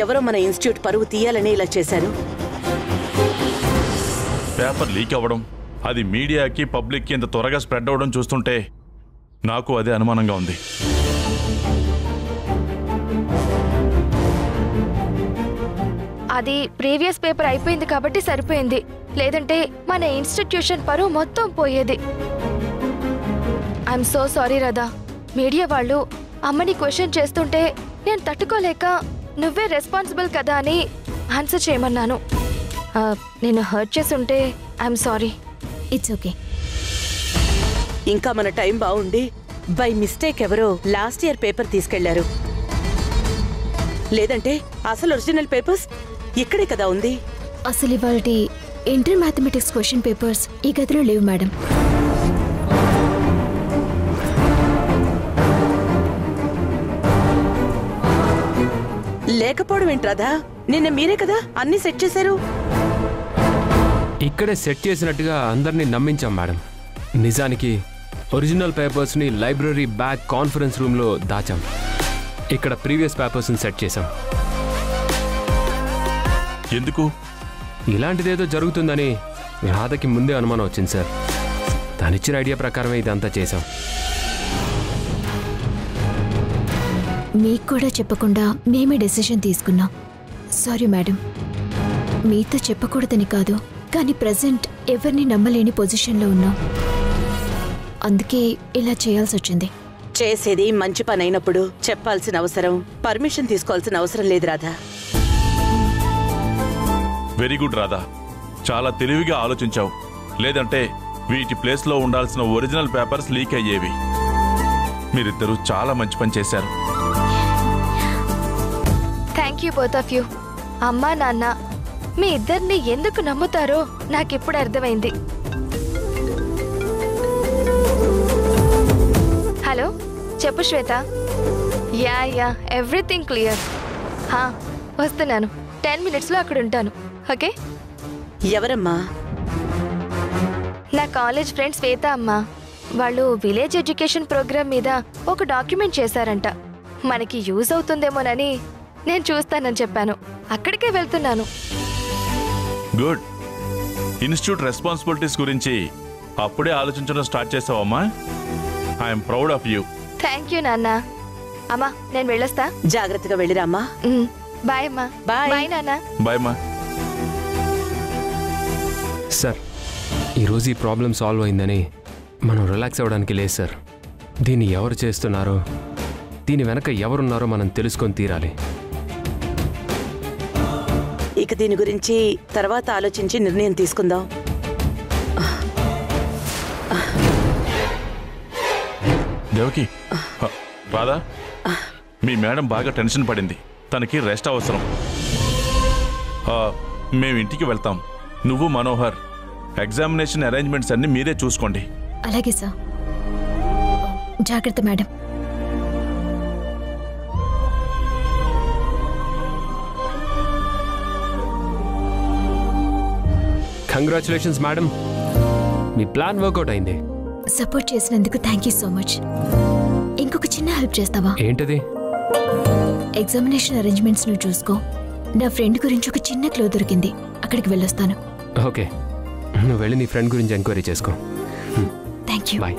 ఎవరో మన ఇన్స్టిట్యూట్ పరువు తీయాలని ఇలా చేశారు. పేపర్ లీక్ అవ్వడం, అది మీడియాకి పబ్లిక్కి ఇంత త్వరగా స్ప్రెడ్ అవ్వడం చూస్తుంటే నాకు అదే అనుమానంగా ఉంది. అది ప్రీవియస్ పేపర్ అయిపోయింది కాబట్టి సరిపోయింది, లేదంటే మన ఇన్స్టిట్యూషన్ పరువు మొత్తం పోయేది. I'm so sorry Radha. Media వాళ్ళు అమ్మని క్వశ్చన్ చేస్తుంటే నేను తట్టుకోలేక నువ్వే రెస్పాన్సిబుల్ కదా అని ఆన్సర్ చేయమన్నాను. నేను హర్ట్ చేసి ఉంటే ఐఎమ్ సారీ. It's okay. ఇంకా మన టైం బాగుండి బై మిస్టేక్ ఎవరో లాస్ట్ ఇయర్ పేపర్ తీసుకెళ్లారు. లేదంటే అసలు ఒరిజినల్ పేపర్స్ ఇక్కడే కదా ఉంది. అసలు ఇవాల్టి ఇంటర్ మ్యాథమెటిక్స్ క్వశ్చన్ పేపర్స్ ఈ గదిలో లేవు మేడం. లేకపోవడం ఏంట్రాదా? నిన్న మీరే కదా అన్ని సెట్ చేశారు. ఇక్కడే సెట్ చేసినట్టుగా అందరినీ నమ్మించాం మేడం. నిజానికి ఒరిజినల్ పేపర్స్ని లైబ్రరీ బ్యాక్ కాన్ఫరెన్స్ రూమ్లో దాచాం. ఇక్కడ ప్రీవియస్ పేపర్స్ని సెట్ చేశాం. ఎందుకు? ఇలాంటిదేదో జరుగుతుందని రాధకి ముందే అనుమానం వచ్చింది సార్. తనిచ్చిన ఐడియా ప్రకారమే ఇదంతా చేశాం. మీకు కూడా చెప్పకుండా మేమే డెసిషన్ తీసుకున్నాం. Sorry madam. మీతో చెప్పకూడదని కాదు, కానీ ప్రెజెంట్ ఎవరిని నమ్మలేని పొజిషన్లో ఉన్నాం. అందుకే ఇలా చేయాల్సి వచ్చింది. చేసేది మంచి పని అయినప్పుడు చెప్పాల్సిన అవసరం, పర్మిషన్ తీసుకోవాల్సిన అవసరం లేదు రాధా. వెరీ గుడ్ రాధా, చాలా తెలివిగా ఆలోచించావు. లేదంటే వీటి ప్లేస్లో ఉండాల్సిన ఒరిజినల్ పేపర్స్ లీక్ అయ్యేవి. మీరిద్దరూ చాలా మంచి పని చేశారు. Thank you both of you. అమ్మా నాన్న మీ ఇద్దరిని ఎందుకు నమ్ముతారో నాకిప్పుడు అర్థమైంది. హలో, చెప్పు శ్వేత. Yeah everything clear. వస్తున్నాను. 10 minutesలో అక్కడ ఉంటాను. ఓకే? ఎవరమ్మా? నా కాలేజ్ ఫ్రెండ్ శ్వేత అమ్మా. వాళ్ళు విలేజ్ ఎడ్యుకేషన్ ప్రోగ్రామ్ మీద ఒక డాక్యుమెంట్ చేశారంట. మనకి యూజ్ అవుతుందేమోనని నేను చూస్తానని చెప్పాను. అక్కడికే వెళ్తున్నాను. గుడ్. ఇన్స్టిట్యూట్ రెస్పాన్సిబిలిటీస్ గురించి అప్పుడే ఆలోచించడం స్టార్ట్ చేసావమ్మా. I'm proud of you. Thank you నాన్న. అమ్మా నేను వెళ్ళొస్తా. జాగ్రత్తగా వెళ్ళిరామ్మా. బాయ్ అమ్మా. బాయ్ నాన్న. బాయ్ అమ్మా. సార్, ఈరోజు ఈ ప్రాబ్లం సాల్వ్ అయిందని మనం రిలాక్స్ అవ్వడానికి లేదు సార్. దీన్ని ఎవరు చేస్తున్నారో, దీని వెనక ఎవరున్నారో మనం తెలుసుకొని తీరాలి. ఇక దీని గురించి తర్వాత ఆలోచించి నిర్ణయం తీసుకుందాం. దేవకి, రాధా, మీ మేడం బాగా టెన్షన్ పడింది. తనకి రెస్ట్ అవసరం. మేము ఇంటికి వెళ్తాం. నువ్వు మనోహర్ ఎగ్జామినేషన్ అరేంజ్మెంట్స్ అన్ని మీరే చూసుకోండి. అలాగే సార్. జాగ్రత్త మేడం. కంగ్రాచులేషన్స్ మేడం, మీ ప్లాన్ వర్కౌట్ అయింది. సపోర్ట్ చేసినందుకు థ్యాంక్ యూ సో మచ్. ఇంకొక చిన్న హెల్ప్ చేస్తావా? ఏంటది? ఎగ్జామినేషన్ అరేంజ్మెంట్స్ ను చూసుకో. నా ఫ్రెండ్ గురించి ఒక చిన్న క్లూ దొరికింది. అక్కడికి వెళ్ళొస్తాను. ఓకే, నువ్వు వెళ్ళి నీ ఫ్రెండ్ గురించి ఎంక్వైరీ చేసుకో. Thank you. బాయ్.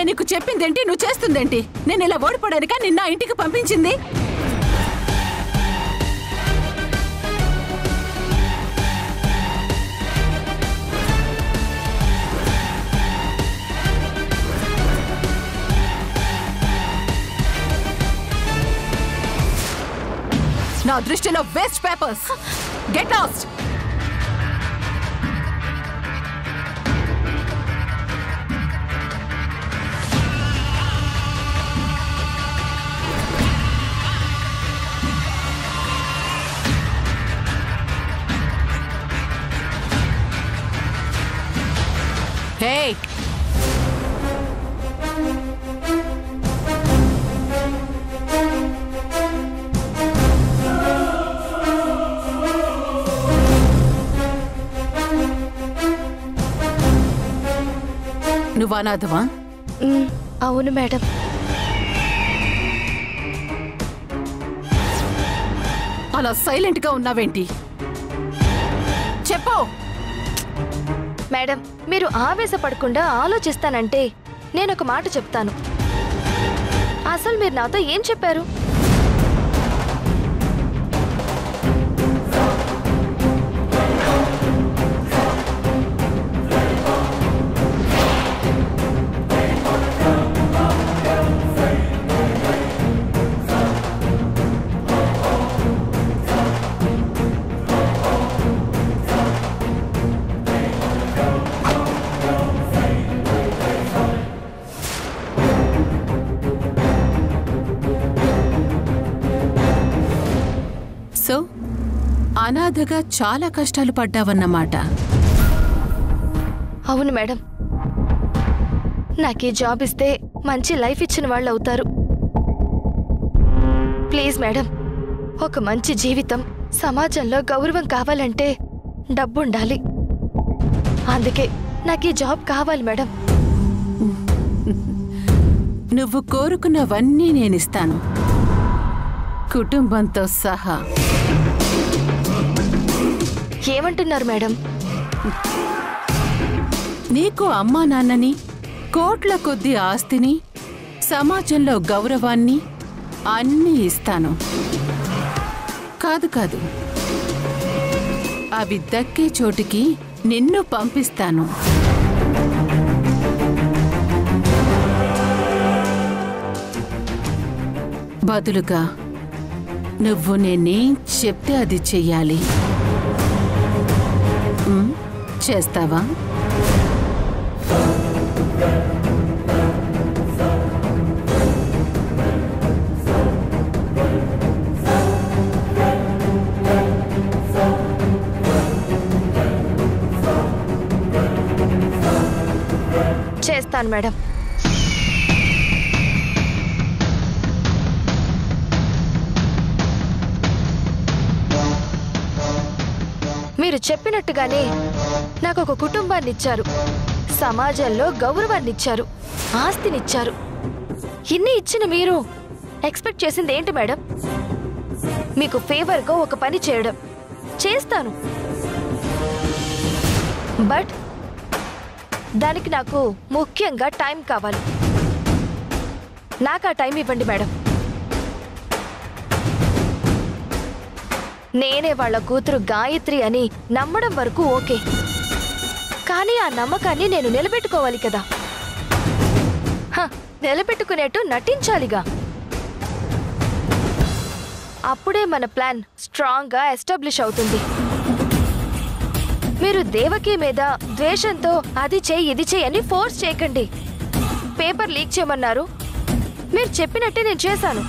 నీకు చెప్పిందేంటి, నువ్వు చేస్తుందేంటి? నేను ఇలా ఓడిపోడానిక నిన్న ఇంటికి పంపించింది? నా దృష్టిలో waste papers. Get lost. Hey, నువ్వు అనాథవా? అవును మేడం. అలా సైలెంట్ గా ఉన్నావేంటి? చెప్పు. మేడం, మీరు ఆవేశపడకుండా ఆలోచిస్తానంటే నేను ఒక మాట చెప్తాను. అసలు మీరు నాతో ఏం చెప్పారు? సో అనాథగా చాలా కష్టాలు పడ్డావన్నమాట. అవును మేడం. నాకు ఈ జాబ్ ఇస్తే మంచి లైఫ్ ఇచ్చిన వాళ్ళు అవుతారు. ప్లీజ్ మేడం, ఒక మంచి జీవితం, సమాజంలో గౌరవం కావాలంటే డబ్బు ఉండాలి. అందుకే నాకు ఈ జాబ్ కావాలి మేడం. నువ్వు కోరుకున్నవన్నీ నేనిస్తాను, కుటుంబంతో సహా. ఏమంటున్నారు మేడం? నీకు అమ్మా నాన్నని, కోట్ల కొద్ది ఆస్తిని, సమాజంలో గౌరవాన్ని అన్నీ ఇస్తాను. కాదు కాదు, అవి దక్కే చోటికి నిన్ను పంపిస్తాను. బదులుగా నువ్వు నేనేం చెప్తే అది చెయ్యాలి. చేస్తావా? చేస్తాను మేడం. మీరు చెప్పినట్టుగానే నాకు ఒక కుటుంబాన్ని ఇచ్చారు, సమాజంలో గౌరవాన్ని ఇచ్చారు, ఆస్తినిచ్చారు. ఇన్ని ఇచ్చిన మీరు ఎక్స్పెక్ట్ చేసింది ఏంటి మేడం? మీకు ఫేవర్గా ఒక పని చేయడం. చేస్తాను, బట్ దానికి నాకు ముఖ్యంగా టైం కావాలి. నాకు ఆ టైం ఇవ్వండి మేడం. నేనే వాళ్ళ కూతురు గాయత్రి అని నమ్మడం వరకు ఓకే, కానీ ఆ నమ్మకాన్ని నేను నిలబెట్టుకోవాలి కదా. నిలబెట్టుకునేట్టు నటించాలిగా. అప్పుడే మన ప్లాన్ స్ట్రాంగ్గా ఎస్టాబ్లిష్ అవుతుంది. మీరు దేవకి మీద ద్వేషంతో అది చేయి ఇది చేయి అని ఫోర్స్ చేయకండి. పేపర్ లీక్ చేయమన్నారు, మీరు చెప్పినట్టే నేను చేశాను.